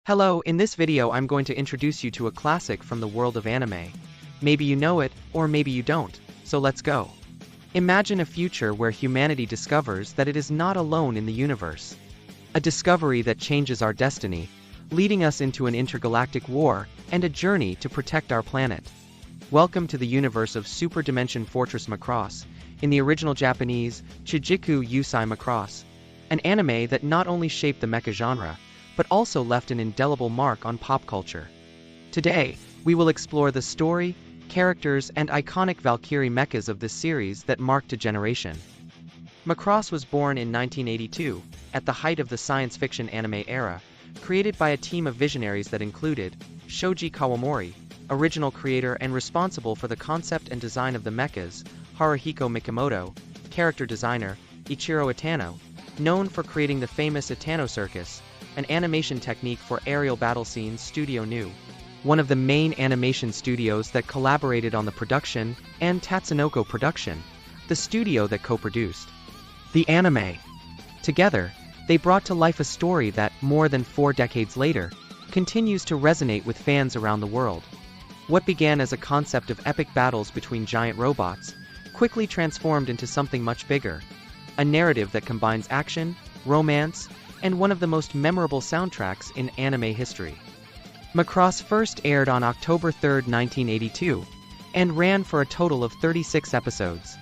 Hello, in this video I'm going to introduce you to a classic from the world of anime. Maybe you know it, or maybe you don't, so let's go. Imagine a future where humanity discovers that it is not alone in the universe. A discovery that changes our destiny, leading us into an intergalactic war and a journey to protect our planet. Welcome to the universe of Super Dimension Fortress MACROSS, in the original Japanese, Chijiku Yusai MACROSS, an anime that not only shaped the mecha genre, but also left an indelible mark on pop culture. Today, we will explore the story, characters, and iconic Valkyrie mechas of this series that marked a generation. MACROSS was born in 1982, at the height of the science fiction anime era, created by a team of visionaries that included Shoji Kawamori, original creator and responsible for the concept and design of the mechas, Haruhiko Mikimoto, character designer, Ichiro Itano, known for creating the famous Itano Circus, an animation technique for aerial battle scenes, Studio New, one of the main animation studios that collaborated on the production, and Tatsunoko Production, the studio that co-produced the anime. Together, they brought to life a story that, more than 4 decades later, continues to resonate with fans around the world. What began as a concept of epic battles between giant robots, quickly transformed into something much bigger, a narrative that combines action, romance, and one of the most memorable soundtracks in anime history. MACROSS first aired on October 3, 1982, and ran for a total of 36 episodes.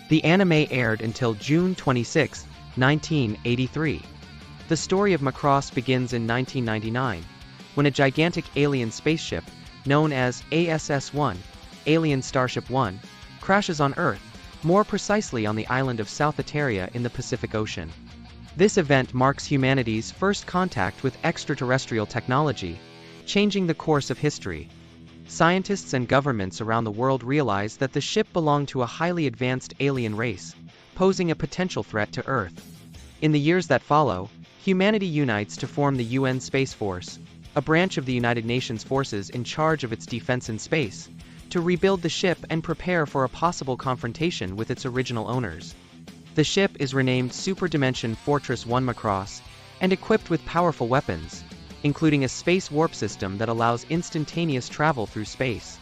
The anime aired until June 26, 1983. The story of MACROSS begins in 1999, when a gigantic alien spaceship, known as ASS-1, Alien Starship 1, crashes on Earth, more precisely on the island of South Eteria in the Pacific Ocean. This event marks humanity's first contact with extraterrestrial technology, changing the course of history. Scientists and governments around the world realize that the ship belonged to a highly advanced alien race, posing a potential threat to Earth. In the years that follow, humanity unites to form the UN Space Force, a branch of the United Nations forces in charge of its defense in space, to rebuild the ship and prepare for a possible confrontation with its original owners. The ship is renamed Super Dimension Fortress 1 MACROSS, and equipped with powerful weapons, including a space warp system that allows instantaneous travel through space.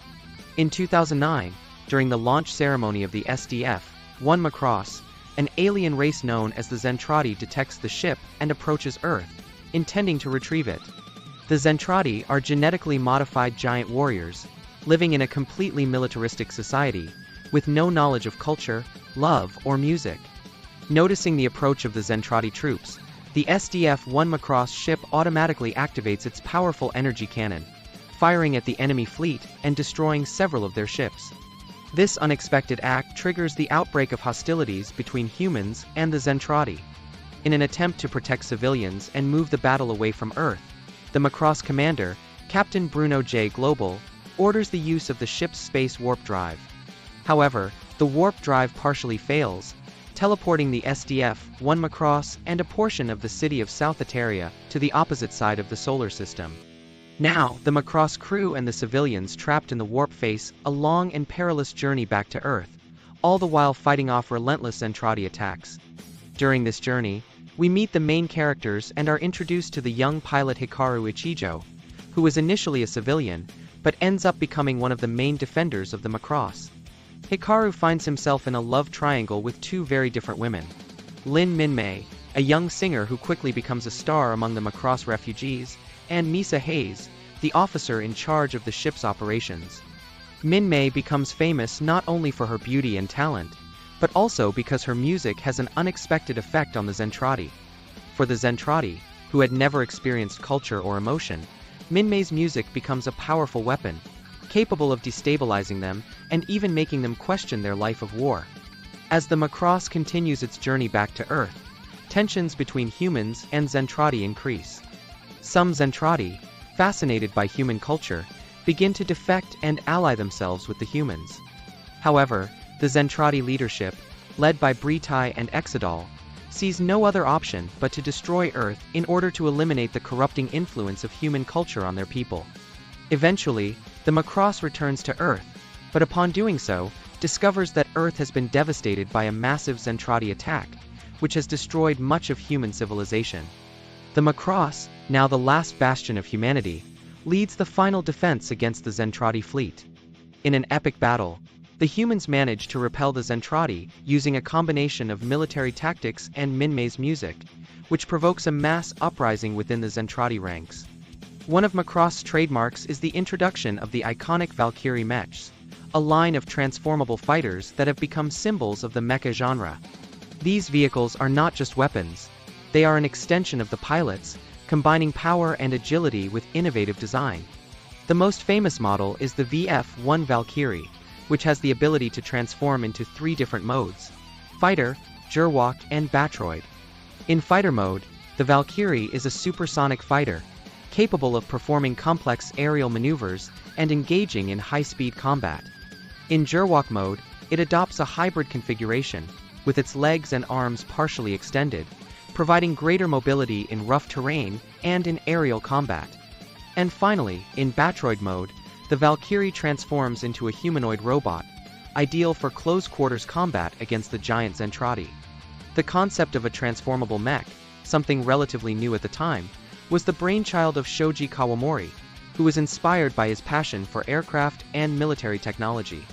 In 2009, during the launch ceremony of the SDF-1 MACROSS, an alien race known as the Zentradi detects the ship and approaches Earth, intending to retrieve it. The Zentradi are genetically modified giant warriors, living in a completely militaristic society, with no knowledge of culture, love, or music. Noticing the approach of the Zentradi troops, the SDF-1 MACROSS ship automatically activates its powerful energy cannon, firing at the enemy fleet and destroying several of their ships. This unexpected act triggers the outbreak of hostilities between humans and the Zentradi. In an attempt to protect civilians and move the battle away from Earth, the MACROSS commander, Captain Bruno J. Global, orders the use of the ship's space warp drive. However, the warp drive partially fails, teleporting the SDF-1 MACROSS and a portion of the city of South Eteria to the opposite side of the solar system. Now, the MACROSS crew and the civilians trapped in the warp face a long and perilous journey back to Earth, all the while fighting off relentless Zentradi attacks. During this journey, we meet the main characters and are introduced to the young pilot Hikaru Ichijo, who was initially a civilian, but ends up becoming one of the main defenders of the MACROSS. Hikaru finds himself in a love triangle with 2 very different women. Lin Minmay, a young singer who quickly becomes a star among the MACROSS refugees, and Misa Hayes, the officer in charge of the ship's operations. Minmay becomes famous not only for her beauty and talent, but also because her music has an unexpected effect on the Zentradi. For the Zentradi, who had never experienced culture or emotion, Minmay's music becomes a powerful weapon, capable of destabilizing them and even making them question their life of war. As the MACROSS continues its journey back to Earth, tensions between humans and Zentradi increase. Some Zentradi, fascinated by human culture, begin to defect and ally themselves with the humans. However, the Zentradi leadership, led by Britai and Exodal, sees no other option but to destroy Earth in order to eliminate the corrupting influence of human culture on their people. Eventually, the MACROSS returns to Earth, but upon doing so, discovers that Earth has been devastated by a massive Zentradi attack, which has destroyed much of human civilization. The MACROSS, now the last bastion of humanity, leads the final defense against the Zentradi fleet. In an epic battle, the humans manage to repel the Zentradi using a combination of military tactics and Minmay's music, which provokes a mass uprising within the Zentradi ranks. One of MACROSS' trademarks is the introduction of the iconic Valkyrie mechs, a line of transformable fighters that have become symbols of the mecha genre. These vehicles are not just weapons, they are an extension of the pilots, combining power and agility with innovative design. The most famous model is the VF-1 Valkyrie, which has the ability to transform into 3 different modes: Fighter, Gerwalk, and Batroid. In Fighter mode, the Valkyrie is a supersonic fighter, capable of performing complex aerial maneuvers and engaging in high-speed combat. In Gerwalk mode, it adopts a hybrid configuration, with its legs and arms partially extended, providing greater mobility in rough terrain and in aerial combat. And finally, in Batroid mode, the Valkyrie transforms into a humanoid robot, ideal for close-quarters combat against the giant Zentradi. The concept of a transformable mech, something relatively new at the time, was the brainchild of Shoji Kawamori, who was inspired by his passion for aircraft and military technology.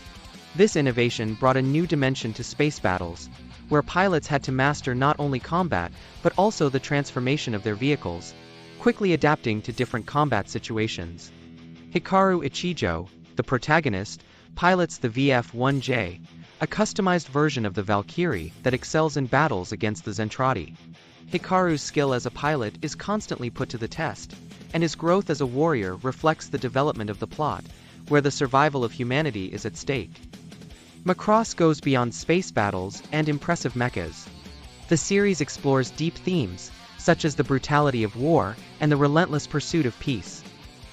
This innovation brought a new dimension to space battles, where pilots had to master not only combat but also the transformation of their vehicles, quickly adapting to different combat situations. Hikaru Ichijo, the protagonist, pilots the VF-1J, a customized version of the Valkyrie that excels in battles against the Zentradi. Hikaru's skill as a pilot is constantly put to the test, and his growth as a warrior reflects the development of the plot, where the survival of humanity is at stake. MACROSS goes beyond space battles and impressive mechas. The series explores deep themes, such as the brutality of war and the relentless pursuit of peace.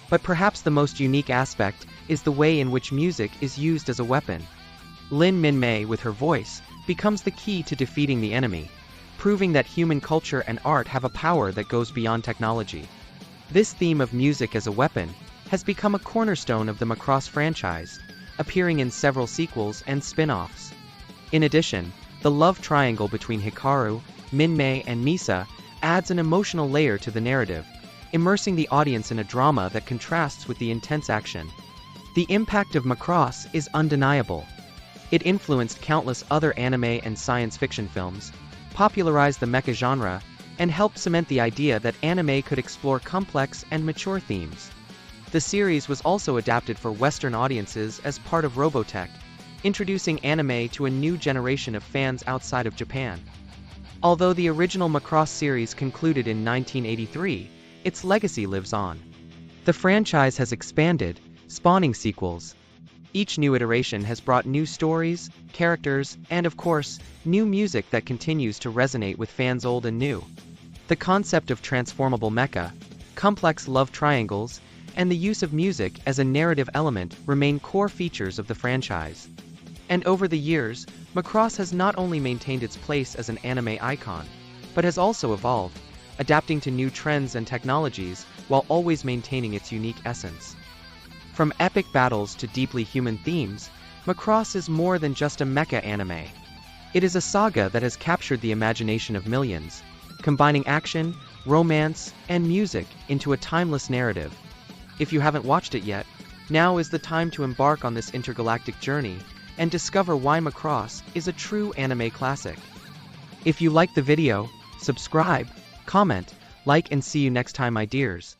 But perhaps the most unique aspect is the way in which music is used as a weapon. Lin Minmay, with her voice, becomes the key to defeating the enemy, proving that human culture and art have a power that goes beyond technology. This theme of music as a weapon has become a cornerstone of the MACROSS franchise, appearing in several sequels and spin-offs. In addition, the love triangle between Hikaru, Minmay, and Misa adds an emotional layer to the narrative, immersing the audience in a drama that contrasts with the intense action. The impact of MACROSS is undeniable. It influenced countless other anime and science fiction films, popularized the mecha genre, and helped cement the idea that anime could explore complex and mature themes. The series was also adapted for Western audiences as part of Robotech, introducing anime to a new generation of fans outside of Japan. Although the original MACROSS series concluded in 1983, its legacy lives on. The franchise has expanded, spawning sequels. Each new iteration has brought new stories, characters, and of course, new music that continues to resonate with fans old and new. The concept of transformable mecha, complex love triangles, and the use of music as a narrative element remain core features of the franchise. And over the years, MACROSS has not only maintained its place as an anime icon, but has also evolved, adapting to new trends and technologies while always maintaining its unique essence. From epic battles to deeply human themes, MACROSS is more than just a mecha anime. It is a saga that has captured the imagination of millions, combining action, romance, and music into a timeless narrative. If you haven't watched it yet, now is the time to embark on this intergalactic journey and discover why MACROSS is a true anime classic. If you liked the video, subscribe, comment, like, and see you next time, my dears.